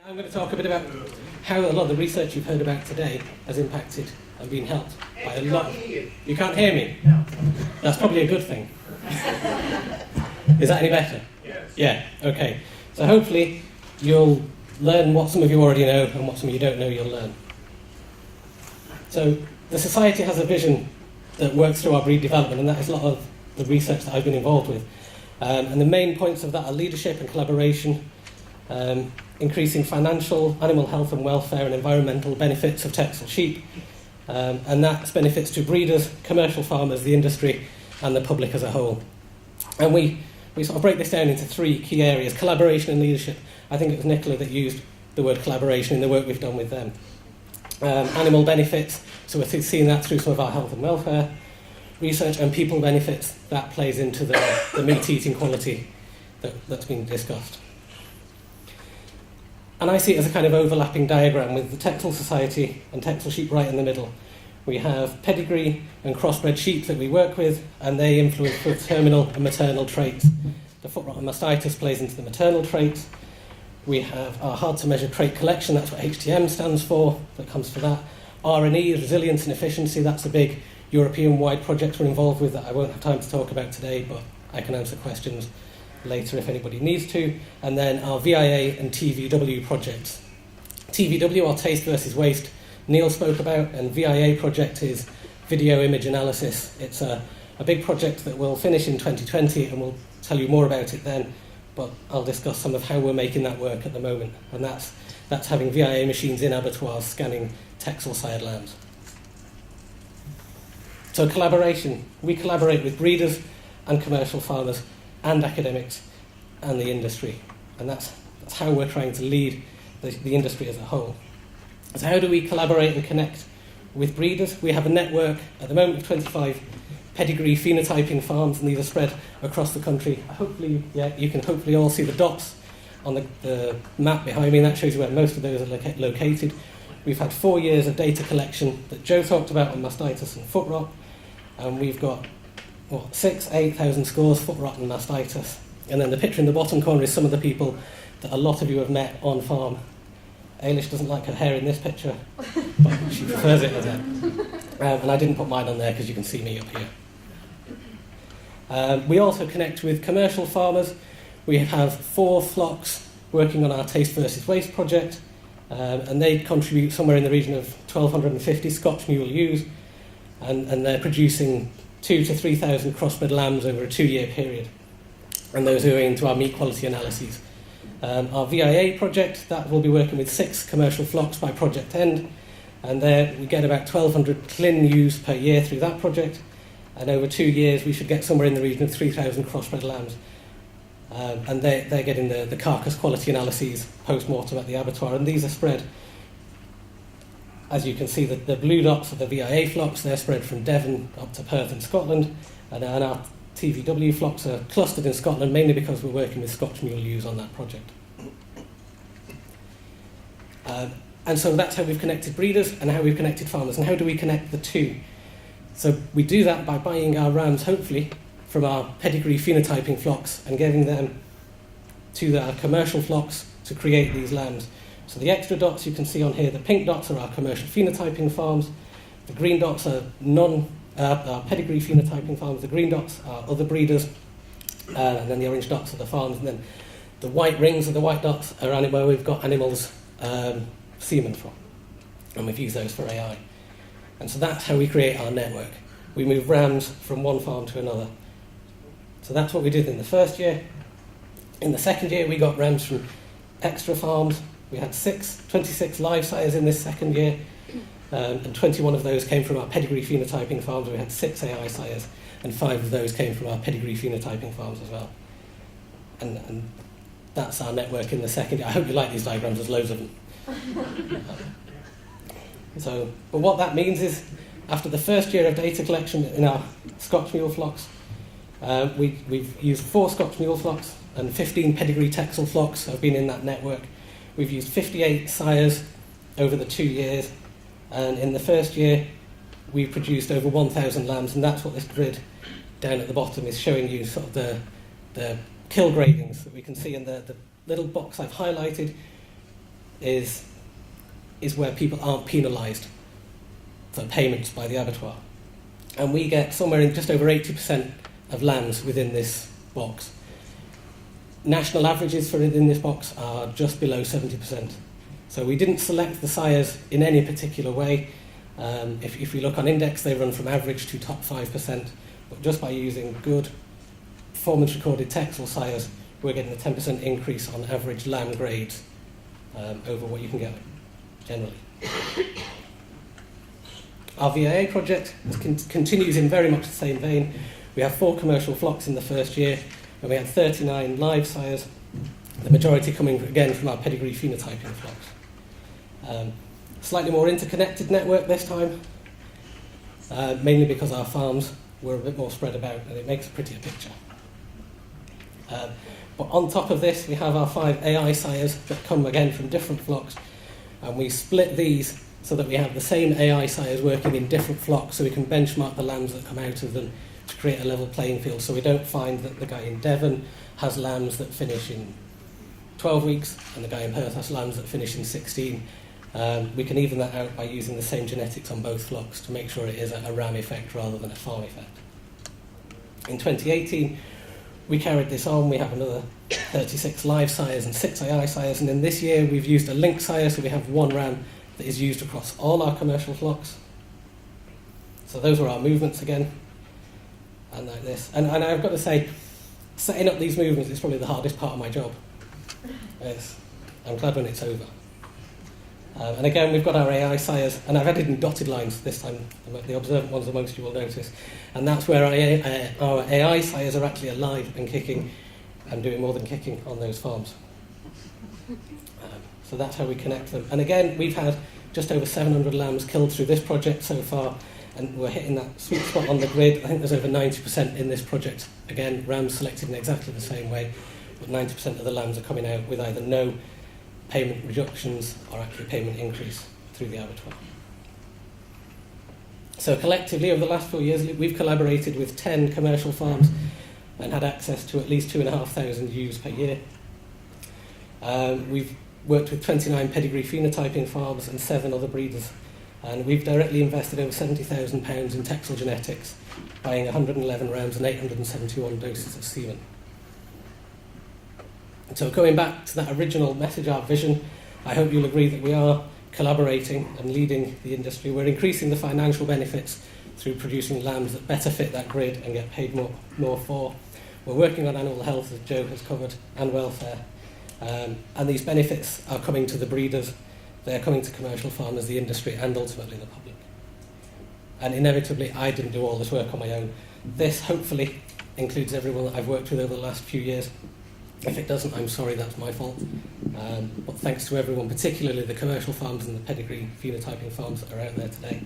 I'm going to talk a bit about how a lot of the research you've heard about today has impacted and been helped by a lot. You can't hear me? No. That's probably a good thing. Is that any better? Yes. Yeah, okay. So hopefully you'll learn what some of you already know and what some of you don't know you'll learn. So the Society has a vision that works through our breed development, and that is a lot of the research that I've been involved with. And the main points of that are leadership and collaboration, increasing financial, animal health and welfare and environmental benefits of Texel sheep, and that's benefits to breeders, commercial farmers, the industry and the public as a whole. And we sort of break this down into three key areas: collaboration and leadership. I think it was Nicola that used the word collaboration in the work we've done with them. Animal benefits, so we're seeing that through some of our health and welfare research, and people benefits, that plays into the meat eating quality that's been discussed. And I see it as a kind of overlapping diagram with the Texel Society and Texel Sheep right in the middle. We have pedigree and crossbred sheep that we work with, and they influence both terminal and maternal traits. The foot rot and mastitis plays into the maternal traits. We have our hard-to-measure trait collection, that's what HTM stands for, that comes for that. R&E, resilience and efficiency, that's a big European-wide project we're involved with that I won't have time to talk about today, but I can answer questions later if anybody needs to. And then our VIA and TVW projects. TVW, our Taste versus Waste, Neil spoke about, and VIA project is video image analysis. It's a big project that will finish in 2020, and we'll tell you more about it then, but I'll discuss some of how we're making that work at the moment, and that's having VIA machines in abattoirs scanning Texel sired lambs. So collaboration. We collaborate with breeders and commercial farmers and academics and the industry, and that's how we're trying to lead the industry as a whole. So how do we collaborate and connect with breeders? We have a network at the moment of 25 pedigree phenotyping farms, and these are spread across the country. Hopefully, you can hopefully all see the dots on the map behind me, and that shows you where most of those are located. We've had 4 years of data collection that Joe talked about on mastitis and foot rot, and we've got 8,000 scores, foot rot and mastitis. And then the picture in the bottom corner is some of the people that a lot of you have met on farm. Ailish doesn't like her hair in this picture, but she prefers it as that. And I didn't put mine on there because you can see me up here. We also connect with commercial farmers. We have 4 flocks working on our Taste versus Waste project, and they contribute somewhere in the region of 1,250 Scotch mule ewes, and they're producing 2,000 to 3,000 crossbred lambs over a 2-year period, and those are going into our meat quality analyses. Our VIA project, that will be working with 6 commercial flocks by project end, and there we get about 1,200 clin ewes per year through that project, and over 2 years we should get somewhere in the region of 3,000 crossbred lambs. And they're getting the carcass quality analyses post-mortem at the abattoir, and these are spread, as you can see, the blue dots are the VIA flocks. They're spread from Devon up to Perth in Scotland, and our TVW flocks are clustered in Scotland, mainly because we're working with Scotch mule ewes on that project. And so that's how we've connected breeders and how we've connected farmers. And how do we connect the two? So we do that by buying our rams, hopefully, from our pedigree phenotyping flocks and getting them to our commercial flocks to create these lambs. So the extra dots you can see on here, the pink dots are our commercial phenotyping farms, the green dots are our pedigree phenotyping farms, the green dots are other breeders, and then the orange dots are the farms, and then the white rings and the white dots are where we've got animals' semen from, and we've used those for AI. And so that's how we create our network. We move rams from one farm to another. So that's what we did in the first year. In the second year, we got rams from extra farms. We had 26 live sires in this second year, and 21 of those came from our pedigree phenotyping farms. We had 6 AI sires, and 5 of those came from our pedigree phenotyping farms as well. And that's our network in the second year. I hope you like these diagrams, there's loads of them. But what that means is, after the first year of data collection in our Scotch mule flocks, we've used 4 Scotch mule flocks, and 15 pedigree Texel flocks have been in that network. We've used 58 sires over the 2 years, and in the first year we produced over 1,000 lambs, and that's what this grid down at the bottom is showing you, sort of the kill gradings that we can see in the little box I've highlighted. is where people aren't penalised for payments by the abattoir. And we get somewhere in just over 80% of lambs within this box. National averages for within this box are just below 70%. So we didn't select the sires in any particular way. If we look on index, they run from average to top 5%. But just by using good performance-recorded Texel sires, we're getting a 10% increase on average lamb grades over what you can get generally. Our VIA project continues in very much the same vein. We have 4 commercial flocks in the first year, and we had 39 live sires, the majority coming again from our pedigree phenotyping flocks. Slightly more interconnected network this time, mainly because our farms were a bit more spread about, and it makes a prettier picture. But on top of this, we have our 5 AI sires that come again from different flocks, and we split these so that we have the same AI sires working in different flocks, so we can benchmark the lambs that come out of them to create a level playing field, so we don't find that the guy in Devon has lambs that finish in 12 weeks and the guy in Perth has lambs that finish in 16. We can even that out by using the same genetics on both flocks to make sure it is a ram effect rather than a farm effect. In 2018, we carried this on. We have another 36 live sires and 6 AI sires, and in this year we've used a link sire, so we have 1 ram that is used across all our commercial flocks. So those are our movements again, and like this. And I've got to say, setting up these movements is probably the hardest part of my job. Yes, I'm glad when it's over. And again, we've got our AI sires, and I've added in dotted lines this time. The observant ones, the most you will notice. And that's where our AI sires are actually alive and kicking and doing more than kicking on those farms. So that's how we connect them. And again, we've had just over 700 lambs killed through this project so far, and we're hitting that sweet spot on the grid. I think there's over 90% in this project. Again, rams selected in exactly the same way, but 90% of the lambs are coming out with either no payment reductions or actually payment increase through the abattoir. So collectively, over the last 4 years, we've collaborated with 10 commercial farms and had access to at least 2,500 ewes per year. We've worked with 29 pedigree phenotyping farms and 7 other breeders, and we've directly invested over £70,000 in Texel genetics, buying 111 rams and 871 doses of semen. So going back to that original message, our vision, I hope you'll agree that we are collaborating and leading the industry. We're increasing the financial benefits through producing lambs that better fit that grid and get paid more for. We're working on animal health, as Joe has covered, and welfare. And these benefits are coming to the breeders, they're coming to commercial farmers, the industry, and ultimately the public. And inevitably, I didn't do all this work on my own. This, hopefully, includes everyone that I've worked with over the last few years. If it doesn't, I'm sorry, that's my fault. But thanks to everyone, particularly the commercial farms and the pedigree phenotyping farms that are out there today.